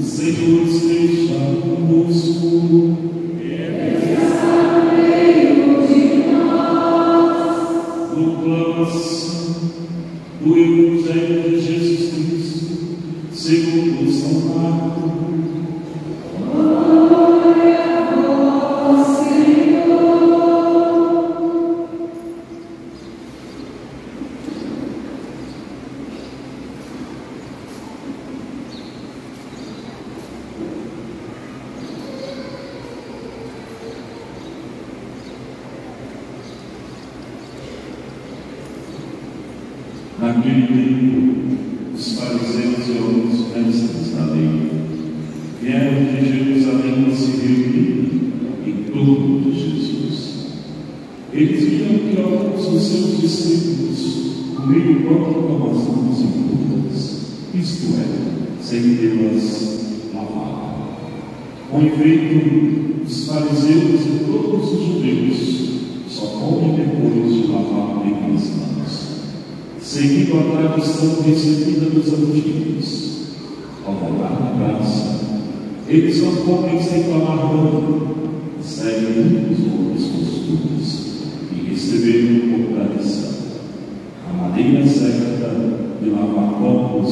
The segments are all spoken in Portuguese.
Senhor esteja conosco. Ele está no meio de nós. Proclamação do Evangelho de Jesus Cristo, segundo São Marcos. Glória a vós, Senhor. Naquele tempo, os fariseus e outros mestres da lei vieram de Jerusalém e se reuniram em torno de Jesus. Eles viram que alguns dos seus discípulos comiam pão com as mãos impuras, isto é, sem tê-las lavado. Com efeito, os fariseus e todos os judeus só comem depois de lavar bem as mãos, seguindo a tradição recebida dos antigos. Ao voltar da praça, eles não comem sem tomar banho, seguem uns outros costumes e receberam por tradição a maneira certa de lavar copos,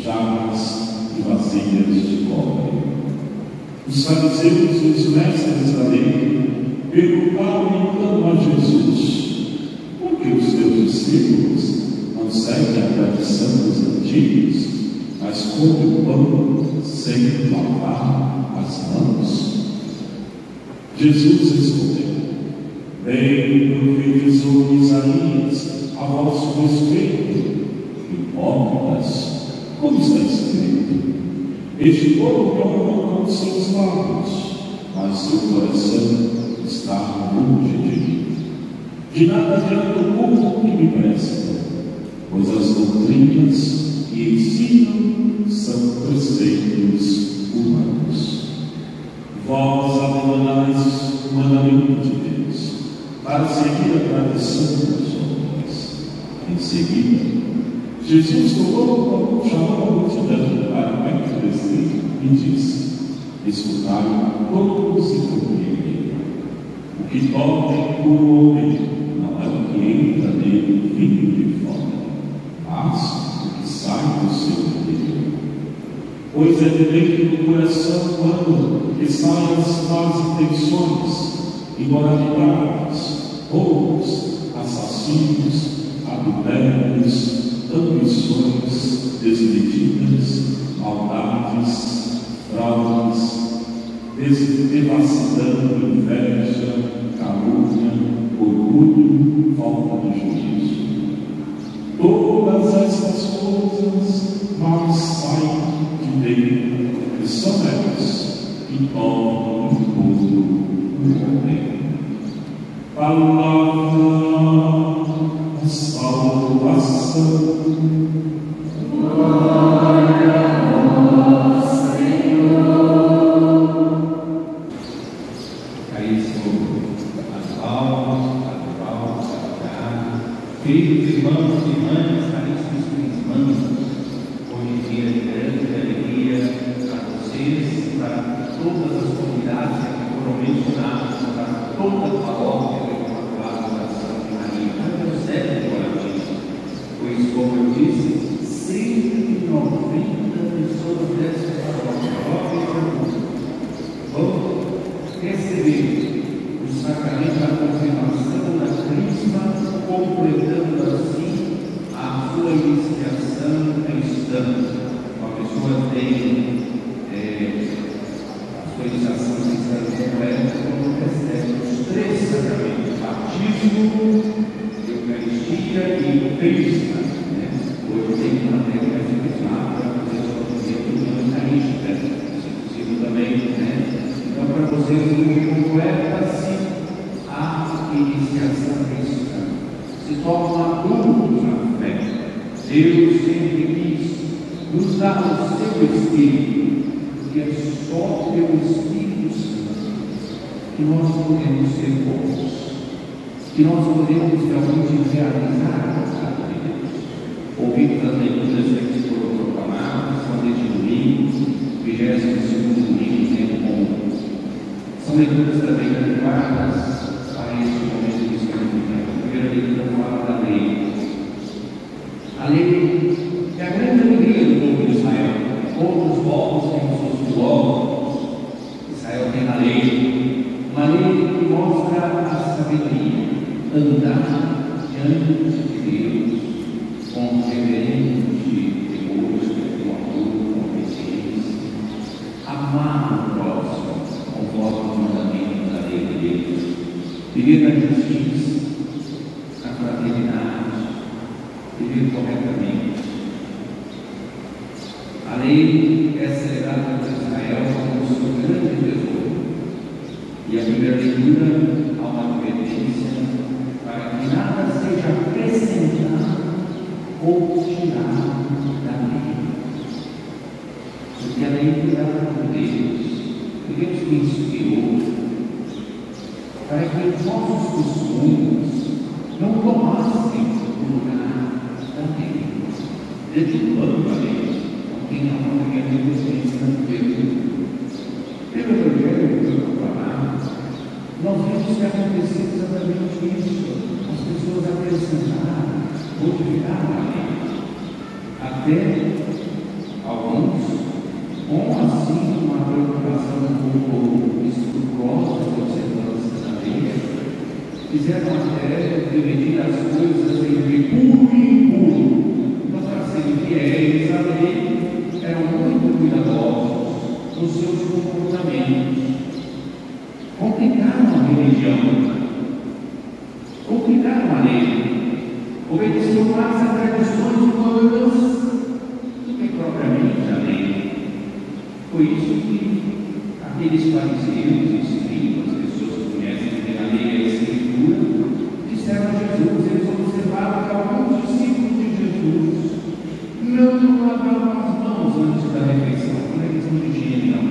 jarras e vasilhas de cobre. Os fariseus e os mestres da lei perguntaram então a Jesus: por que os teus discípulos não seguem a tradição dos antigos, mas comem o pão sem lavar as mãos? Jesus respondeu: bem profetizou Isaías a vosso respeito, hipócritas, como está escrito: este povo me honra com os seus lábios, mas seu coração está longe de mim. De nada adianta o culto que me presta, pois as doutrinas que ensinam são preceitos humanos. Vós abandonais o mandamento de Deus para seguir a tradição dos homens. Em seguida, Jesus tomou o pão, chamou a multidão para perto dele e disse: escutai todos e compreenderam. O que toca o homem não é o que entra nele vindo de fora, mas o que sai do seu interior. Pois é de dentro do coração humano que saem as más intenções, imoralidades, roubos, assassinos, adultérios, ambições desmedidas, maldades, fraudes, devassidão, inveja, calúnia, orgulho, falta de juízo. Todas essas coisas mal saem de dentro, e são elas que tornam impuro o homem. Palavra da salvação. Glória a vós, Senhor. Caríssimo queridos irmãos e irmãs, caríssimos irmãos, hoje é dia de grande alegria para vocês, para todas as comunidades que foram mencionadas, para toda a paróquia do Imaculado Coração de Maria, para o José de Guarani, pois, como eu disse, 190 pessoas dessa paróquia vão receber o sacramento da confirmação da Crisma, completando assim a sua iniciação cristã. Uma pessoa tem a sua iniciação cristã completa quando recebe os 3 sacramentos: batismo, Eucaristia e Crisma. Hoje tem uma técnica de crisma para fazer a comunhão eucarística, se possível também. Então, para vocês, completa-se a iniciação cristã. Se torna adultos na fé. Deus sempre quis nos dar o seu Espírito, porque é só pelo Espírito Santo que nós podemos ser bons, que nós podemos realmente realizar a vontade de Deus. Ouvimos as leituras que aqui foram proclamadas, São de domingo, 25º leituras também adequadas para este momento de esclarecimento. A primeira leitura fala da lei. A lei é a grande alegria do povo de Israel. Outros povos têm os seus filósofos. Israel tem a lei. Uma lei que mostra a sabedoria. Andar diante de Deus com reverência de temor, com amor, com obediência. Amar o próximo conforme os mandamentos da lei de Deus. Viver na justiça, na fraternidade, viver corretamente. A lei é celebrada por Israel como o seu grande tesouro. E a primeira leitura há uma advertência para que nada seja acrescentado ou tirado da lei. Porque a lei foi dada por Deus que inspirou para que os nossos costumes não tomassem o lugar da lei, dedicando a lei. Quem não tem a resistência do Deus. Pelo Evangelho que eu proclamava, nós vimos que aconteceu exatamente isso. As pessoas acrescentaram, modificaram a lei. Até alguns, com assim uma preocupação um pouco escrupulosa de observância da lei, fizeram até dividir as coisas entre puro e impuro. Então, para serem fiéis à lei, eram muito cuidadosos nos seus comportamentos. Complicaram a religião, complicaram a lei, obedeciam mais a tradições humanas do que propriamente a lei. Foi isso que aqueles fariseus e escribas, pessoas que conhecem bem a lei e a Escritura, disseram a Jesus. Eles observaram que alguns discípulos de Jesus não lavavam as mãos antes da refeição. Não é questão de higiene, não.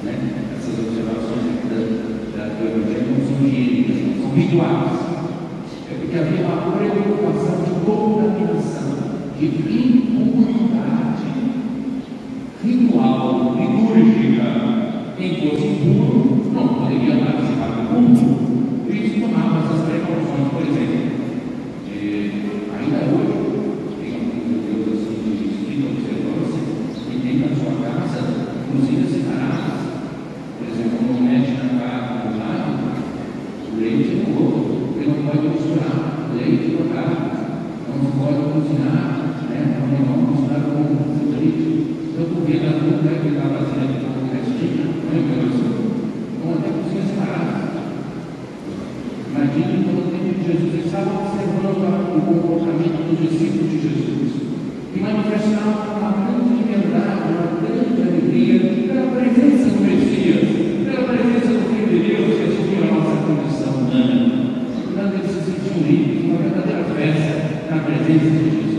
Essas observações aqui do Evangelho não são higiênicas, não são rituais. É porque havia uma preocupação de contaminação, de impuridade ritual, litúrgica. Quem fosse impuro não poderia participar do culto. Por isso tomava essas precauções. Por exemplo, ainda hoje, tem alguns judeus assim de estrita observância que tem na sua casa cozinhas separadas. Por exemplo, quando mexe na carne do lado, o leite no outro, porque não pode misturar leite com carne. Não se pode cozinhar, não cozinhar com leite. Eu estou vendo a dúvida que está fazendo aqui com o restinho, não até cozinhas separadas. Imagina então o tempo de Jesus, ele estava observando o comportamento dos discípulos de Jesus, que manifestavam uma grande liberdade, uma grande alegria pela presença do Messias, pela presença do Filho de Deus que assumiu a nossa condição humana. Portanto, eles se sentiam livres, uma verdadeira festa na presença de Jesus.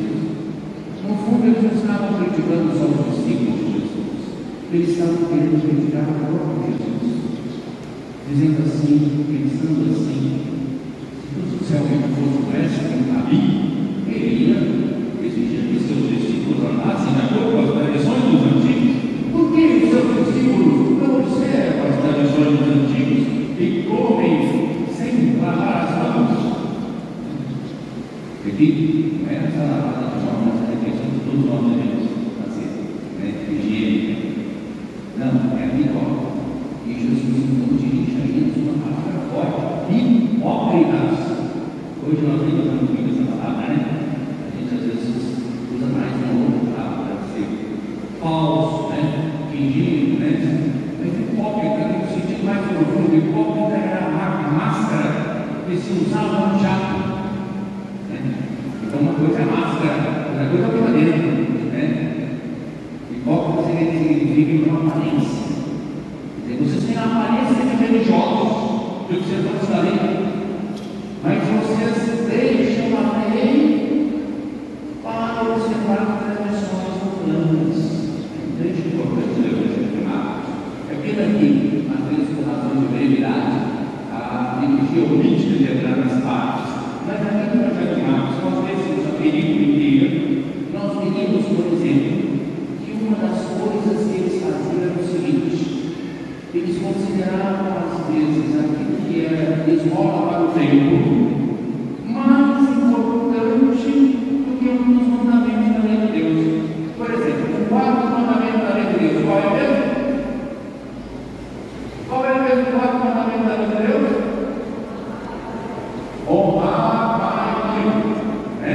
No fundo, eles não estavam criticando só os discípulos de Jesus, eles estavam querendo criticar o próprio Jesus, dizendo assim, pensando assim: se realmente fosse o mestre que não sabia, ele ia exigir que seus discípulos andassem de acordo com as tradições dos antigos. Por que os seus discípulos não observam as tradições dos antigos e comem sem lavar as mãos? Repito, não é essa lavada de mãos, essa refeição que todos nós devemos fazer, higiênica. Não, é pior. E Jesus então dirige a eles uma palavra forte: hipócritas. Hoje nós temos ouvido essa palavra, A gente às vezes usa mais uma outra palavra para dizer falso, fingindo, Mas hipócrita tem um sentido mais profundo. Hipócrita era a máscara que se usava no teatro. Então uma coisa é máscara, outra coisa é o que lá dentro, Hipócrita significa uma aparência. Vocês têm a aparência de religiosos, que vocês não estão ali, mas vocês deixam a lei para observar tradições humanas. Deixa eu importante ler o Evangelho. É pena que, às vezes, por razão de brevidade, a liturgia omite determinadas partes, mas aqui no Evangelho de Marcos, nós lemos a película inteira. Nós vimos, por exemplo, que uma das coisas que eles faziam era o seguinte: eles consideravam consideravam às vezes aquilo que era esmola para o templo mais importante do que um dos mandamentos da lei de Deus. Por exemplo, o quarto mandamento da lei de Deus, qual é o mesmo? Qual é o mesmo quarto mandamento da lei de Deus? Honrar pai e mãe, né?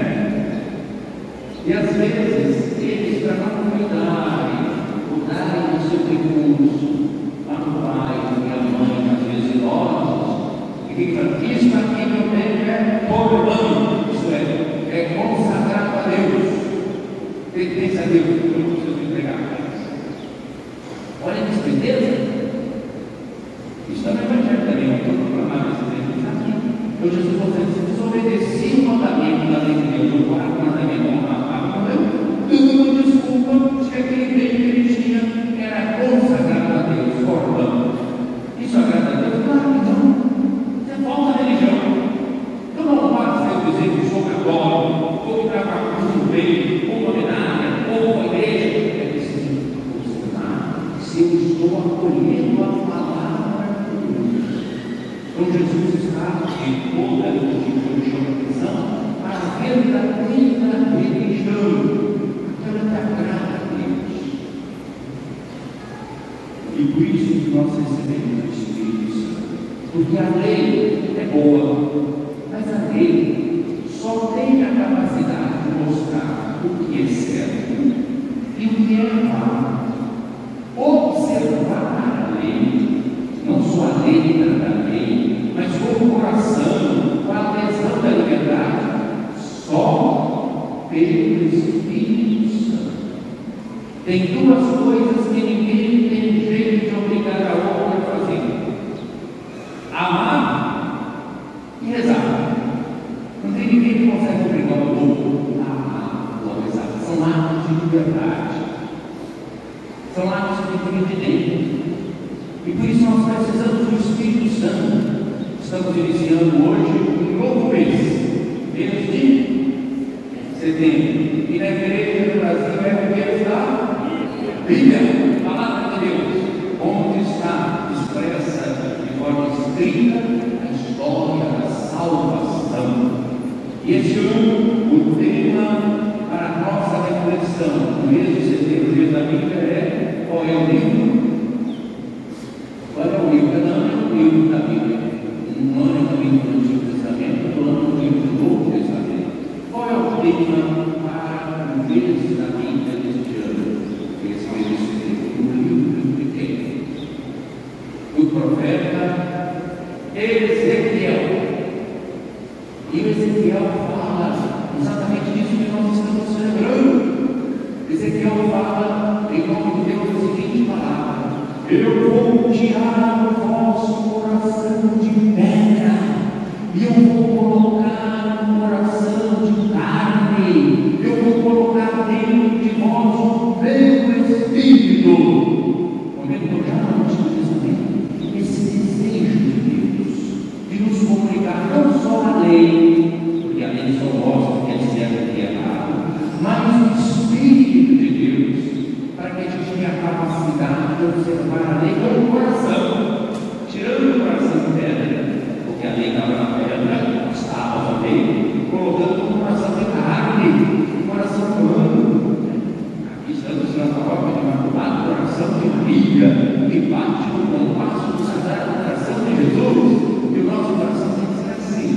E às vezes eles, para não mudarem o seu recurso para o pai e a mãe, às vezes idosos, e que isso aqui também é corbã, isso é consagrado a Deus, pertence a Deus, eu não preciso entregar. Olha que certeza. Isso também é evangelho também, não estou proclamando esse exemplo aqui. Eu Jesus falou assim: se desobedeci o mandamento da lei de Deus, o quarto mandamento, tudo desculpa de que aquele bem que ele tinha era consagrado a Deus, corbã. Isso agrada a Deus? Claro que não. Isso é falta de religião. Eu não posso dizer que sou católico, ou que trabalho com o bem, ou homenageia, ou com a igreja. É preciso considerar se eu estou acolhendo a palavra de Deus. Então Jesus está em toda a religião para a verdadeira religião. E por isso que nós recebemos o Espírito Santo, porque a lei é boa, mas a lei só tem a capacidade de mostrar o que é certo e o que é errado. Observar a lei, não só a letra da lei, mas com o coração, com a atenção da liberdade, só pelo Espírito Santo. Tem duas coisas que ninguém tem jeito de obrigar a outra a fazer: amar e rezar. Não tem ninguém que consegue obrigar o outro a amar ou a rezar. São atos de liberdade, são atos que vêm de dentro. E por isso nós precisamos do Espírito Santo. Estamos iniciando hoje um novo mês de setembro. E na igreja do Brasil é o mês da Bíblia, a palavra de Deus, onde está expressa de forma escrita a história da salvação. E este ano, o tema para a nossa reflexão no mês de setembro, mês da Bíblia, é: qual é o livro? Qual é o livro? Não é o livro da Bíblia, não é o livro do Antigo Testamento, estou falando do livro do Novo Testamento. Qual é o tema para o mês da Bíblia deste ano? Esse mês de setembro, o livro que tem o profeta Ezequiel. E o Ezequiel fala exatamente disso que nós estamos celebrando. Ezequiel fala em nome de Deus a seguinte palavra: eu vou tirar o vosso coração de pedra e eu vou colocar um coração de carne, eu vou colocar dentro de vós o meu Espírito. Comentou já no Antigo Testamento esse desejo de Deus de nos comunicar não só a lei, porque a lei só mostra que é certo e errado, mas o Espírito de Deus, para que a gente tenha a capacidade de observar a lei com o coração, tirando o coração de pedra, porque a lei estava na pedra, estava também, colocando um coração de carne, um coração humano. Aqui estamos na forma de Imaculado Coração de Maria, que bate no compasso do Sagrado Coração de Jesus, e o nosso coração tem que ser assim.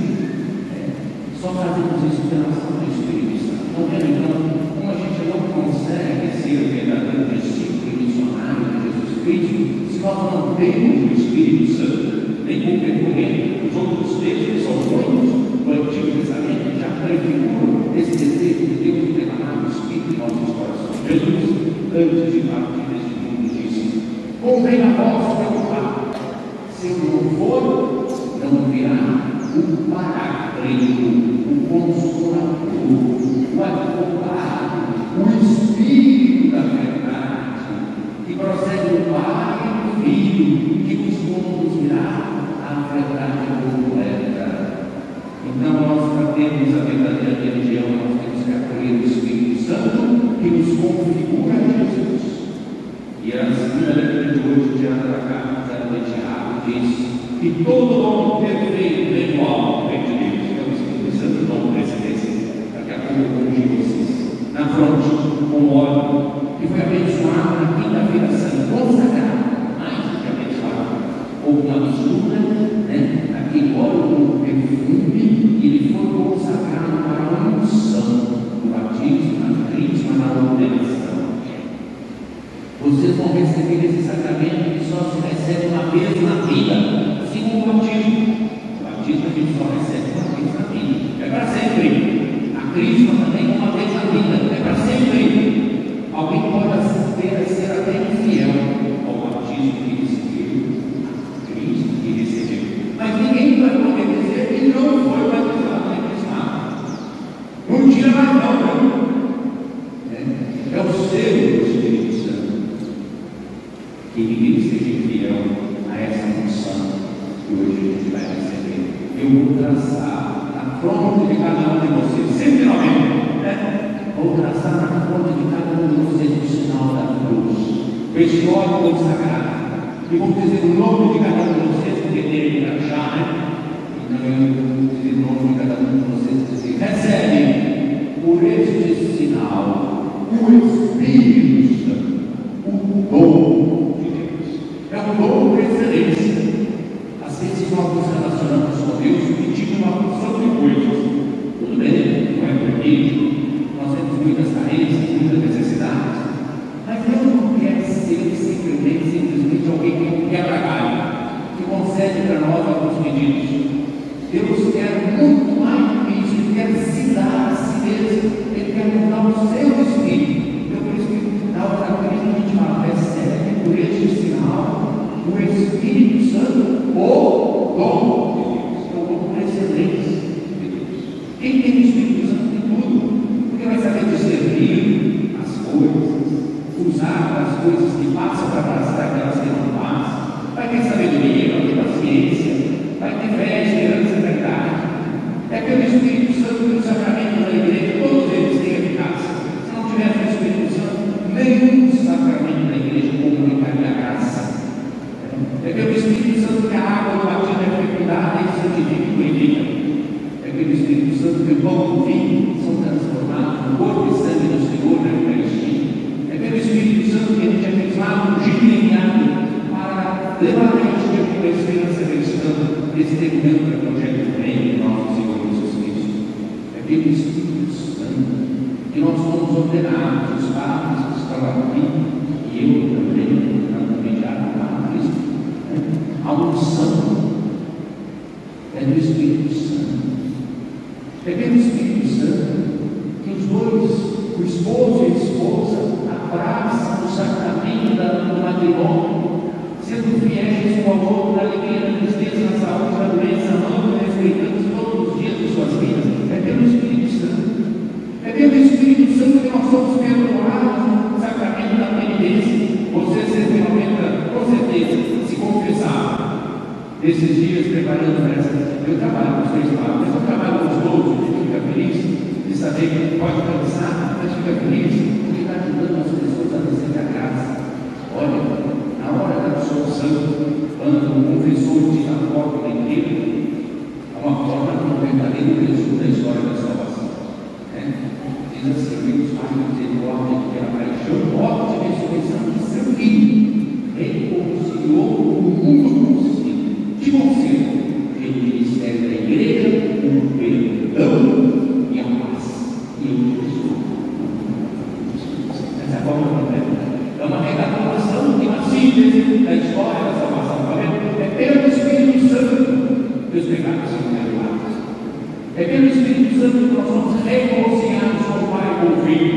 Só fazemos isso pela ação do Espírito Santo. Não é, então, como a gente não consegue ser o verdadeiro discípulo e missionário de Jesus Cristo, se nós não temos o Espírito Santo, nem com percorrer os outros textos, que são muitos do Antigo Testamento, já prefiguram esse desejo de Deus de derramar o Espírito em nossos corações. Jesus, antes de partir deste mundo, disse: convém a vós preocupar, se eu não for, não virá o Paráclito, o Consolador, o Advogado, o Espírito da verdade, que procede do Pai e do Filho, que nos conduzirá à verdade completa. Então, nós, para termos a verdadeira religião, nós temos que acolher o Espírito Santo, que nos configura a Jesus. E a segunda leitura de hoje elogiando a carta de Tiago, diz que todo dom perfeito vem do alto, vem de Deus, que é o Espírito Santo, dom precedência. Daqui a pouco eu ungi vocês na fronte com o óleo que foi abençoado na quinta-feira santa, consagrado, mais do que abençoado. Houve uma mistura, né? Aquele óleo com perfume, e ele foi consagrado para a unção do batismo, na crisma, na ordenação. Vocês vão receber esse sacramento que só se recebe uma vez na vida, assim como o batismo. O batismo a gente só recebe uma vez na vida, é para sempre. A crisma também uma vez na vida, é para sempre. Alguém pode ser até infiel ao batismo que recebeu, a Cristo que recebeu, mas ninguém vai poder dizer que não foi batizado nem crismado. Um dia mais não. É o selo do Espírito Santo. Que ninguém seja infiel a essa função que hoje a gente vai receber. Eu vou traçar na fronte de cada um de vocês, sempre novamente, né? Vou traçar na fronte de cada um de vocês o sinal da cruz, o escola consagrado, e vou dizer o nome de cada um de vocês, porque dele para já, né? Então eu vou dizer o nome de cada um de vocês, dizer, recebe por este sinal o Espírito Santo, o dom de Deus. É um dom por excelência. Às vezes nós nos relacionamos com Deus pedindo uma porção de coisas. Tudo bem, não é proibido. Nós temos muitas carências, muitas necessidades. Mas Deus não quer ser simplesmente alguém que quebra galho, que concede para nós alguns pedidos. Deus quer muito mais do que isso. Ele quer se dar a si mesmo. Ele quer nos dar o seu Espírito. Então, por isso que na outra vez a gente fala, recebe por este sinal o Espírito Santo, o dom de Deus, é o dom por excelência de Deus. Quem tem o Espírito Santo tem tudo, porque vai saber discernir as coisas, usar as coisas que passam para passar aquelas que não passam, vai ter sabedoria, vai ter paciência, vai ter fé, esperança e verdade. É pelo Espírito Santo que os sacramentos da igreja, todos eles têm eficácia. Se não tivesse o Espírito Santo, nenhum sacramento da igreja comunicaria a graça. É pelo Espírito Santo que a água do batismo é fecundada e santifica e purifica. É pelo Espírito Santo que o pão e o vinho são transformados no corpo e sangue do Senhor na Eucaristia. É pelo Espírito Santo que a gente é crismado, ungido e enviado para levar a gente com a esperança cristã desse terminando para o projeto do reino de nosso Senhor Jesus Cristo. É pelo Espírito Santo que nós somos ordenados, os padres que estão aqui, e eu também, na mediada para Cristo. A unção é do Espírito Santo. É pelo Espírito Santo que os dois, o esposo e a esposa, abraçam o sacramento do matrimônio, sendo fiéis um ao outro na alegria, na tristeza, na saúde, na doença, amando e respeitando todos os dias de suas vidas. É pelo Espírito Santo. É pelo Espírito Santo que nós somos perdoados no sacramento da penitência. Você certamente, com certeza, se confessar nesses dias preparando para essa. Eu trabalho com os 3 padres, mas eu trabalho gostoso, a gente fica feliz de saber que pode cansar, mas fica feliz porque está ajudando as pessoas a receber a graça. Olha, na hora da absolução, quando o confessor diz a forma inteira, é uma forma que não verdadeiro resumo da história da salvação. Diz assim: Deus Pai, misericórdia, pela paixão, morte e ressurreição de seu Filho, reconciliou o mundo consigo, de consigo, pelo ministério da igreja, o perdão e a paz. E eu sou. Essa forma é uma recapitulação de uma síntese da história da salvação. É pelo Espírito Santo que os pecados são perdoados. É pelo Espírito Santo que nós somos reconciliados com o Pai e com o Filho.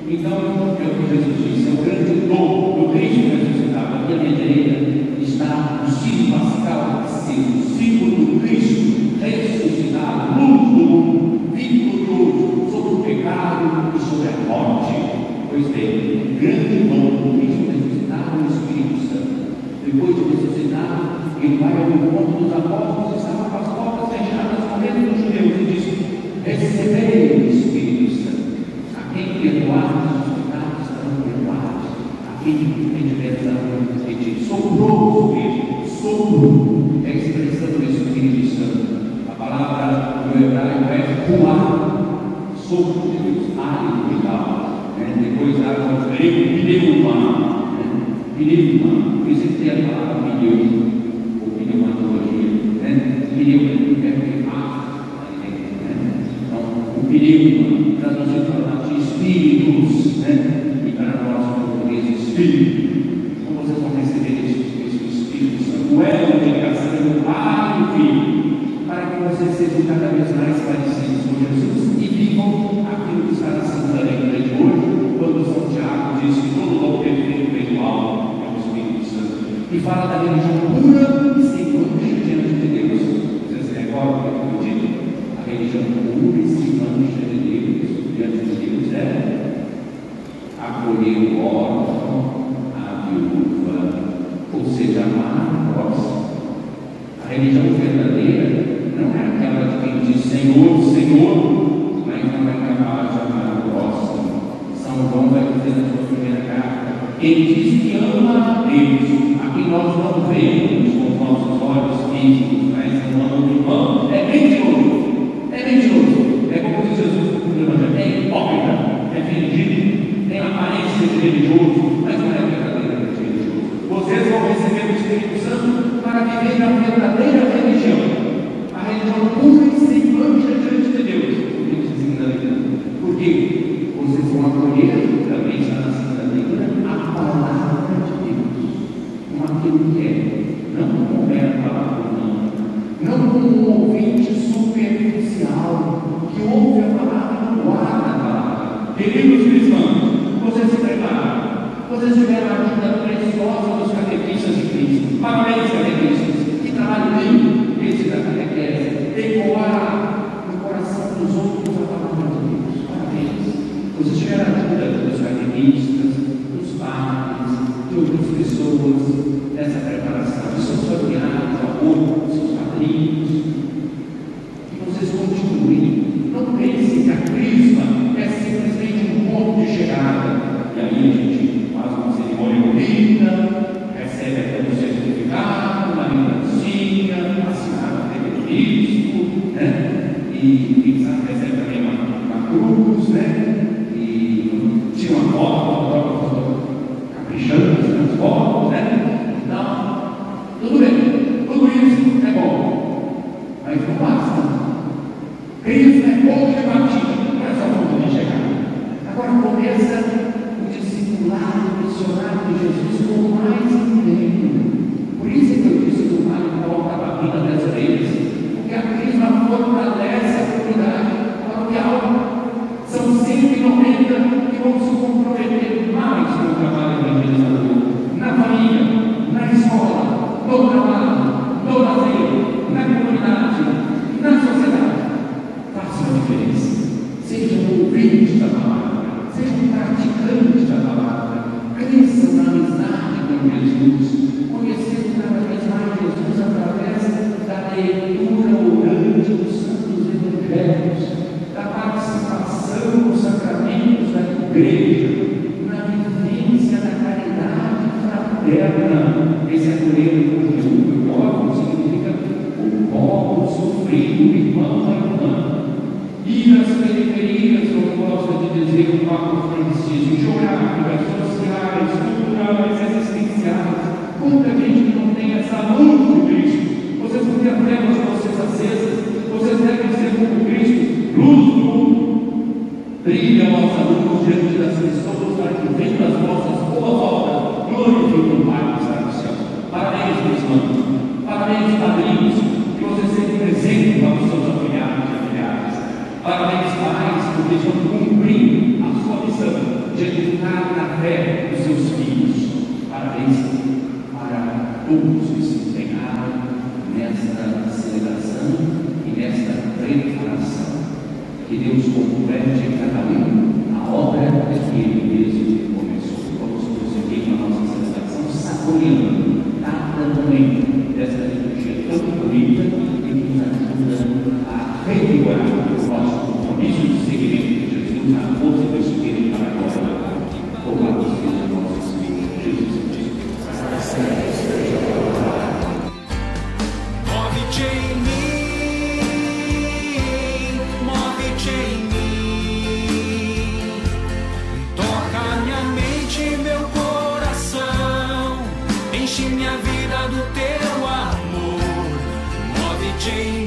Então, é o que Jesus disse: é o grande dom do Cristo ressuscitado. Aqui à minha direita está o símbolo pascal, o símbolo do Cristo ressuscitado, luz do mundo, vitorioso sobre o pecado e sobre a morte. Pois bem, o grande dom do Cristo ressuscitado é o Espírito Santo. Depois de ressuscitado, ele vai ao encontro dos apóstolos, estava com as portas fechadas com medo dos judeus, e disse: recebei o Espírito Santo. A quem perdoados os pecados serão perdoados, direção de Deus. Soprou o Espírito, sopro é a expressão do Espírito Santo. A palavra no hebraico é ruá, sopro de Deus, hálito vital. Depois há o grego pneuma, por isso que tem a palavra pneu, ou pneumatologia, pneu é ar, então o pneuma traduzido para de espíritos, e para nós portugueses espírito. Como vocês vão receber esse Espírito Santo? É uma ligação do Pai e do Filho, para que vocês sejam cada vez mais parecidos com Jesus e vivam aquilo que está na Santa Leitura de hoje, quando São Tiago diz que todo dom perfeito vem do alto, é o Espírito Santo, e fala da religião pura e sem mancha diante de Deus. Vocês se recordam que eu digo? A religião pura e sem mancha de Deus diante de Deus é acolher o órfão, a viúva, ou seja, amar o próximo. A religião verdadeira não é aquela de quem diz Senhor, Senhor, mas não é capaz de amar o próximo. São João vai dizer na sua primeira carta: ele diz que ama a Deus, a quem nós não vemos com os nossos olhos físicos, mas amamos. É mentiroso, é como diz Jesus no Evangelho, é hipócrita, é fingido, tem aparência de religioso, mas não é verdadeiramente religioso. Vocês vão receber o Espírito Santo para viver na verdadeira religião, a religião pura e sem mancha diante de Deus. Por quê? Vocês vão acolher, também está na Santa Leitura, a palavra de Deus, como aquilo que é, não como é a palavra humana, não como um ouvinte superficial que ouve a palavra e não guarda a palavra. Queridos cristãos, vocês se prepararam, vocês tiveram a ajuda preciosa dos catequistas de Cristo. Parabéns, catequistas, que trabalho lindo esse da catequese, ecoar no coração dos outros a palavra de Deus. Parabéns. Vocês tiveram a ajuda dos catequistas, dos padres, de outras pessoas nessa preparação, dos seus familiares, avós, seus padrinhos. E vocês continuem. Não pensem que a crisma é simplesmente um ponto de chegada. E aí a gente faz uma cerimônia bonita, recebe até o certificado, uma lembrancinha, assinado pelo bispo, e recebe também uma cruz, e tira uma foto, caprichando nas fotos, Então, tudo bem, tudo isso é bom, mas não basta. Cristo é ponto de partida, não é só ponto de chegada. Agora começa o discipulado missionário de Jesus com mais empenho. Por isso que eu disse que o Mário Paulo estava vindo 10 vezes, porque a crisma fortalece a comunidade paroquial. São 190 que vão se comprometer mais com o trabalho evangelizador, na família, na escola, no trabalho, no lazer, na comunidade, na sociedade. Faça a diferença. Seja um ouvinte da palavra, seja um praticante da palavra. Cresçam na amizade com Jesus, conhecendo cada vez mais Jesus através da leitura orante dos santos evangelhos, da participação nos sacramentos da igreja, na vivência da caridade fraterna. Esse acolher o povo significa o povo sofrido, irmão a irmã. Ir às periferias, como gosta de dizer o Papa Francisco, geográficas, sociais, culturais, existenciais. Quanta gente que não tem essa luz de Cristo. Vocês não têm apenas vocês acesas, vocês devem ser como Cristo, luz do mundo. Brilha a vossa luz diante das pessoas, para que vendo as vossas boas obras, glorifiquem o Pai que está no céu. Parabéns, meus irmãos. Parabéns, padrinhos, que vocês sejam presentes para os seus familiares e familiares. Parabéns, pais, porque estão cumprindo a sua missão de educar na fé os seus filhos. Parabéns para todos que se empenharam nesta celebração e nesta preparação. Que Deus complete em cada um a obra que Ele mesmo começou. Vamos prosseguir na nossa celebração, saboreando cada momento desta liturgia tão bonita e que nos ajuda a revigorar o nosso compromisso de seguimento de Jesus, a força do Espírito para a glória. Louvado seja o nosso Senhor Jesus Cristo. enche minha vida do teu amor. Move-te em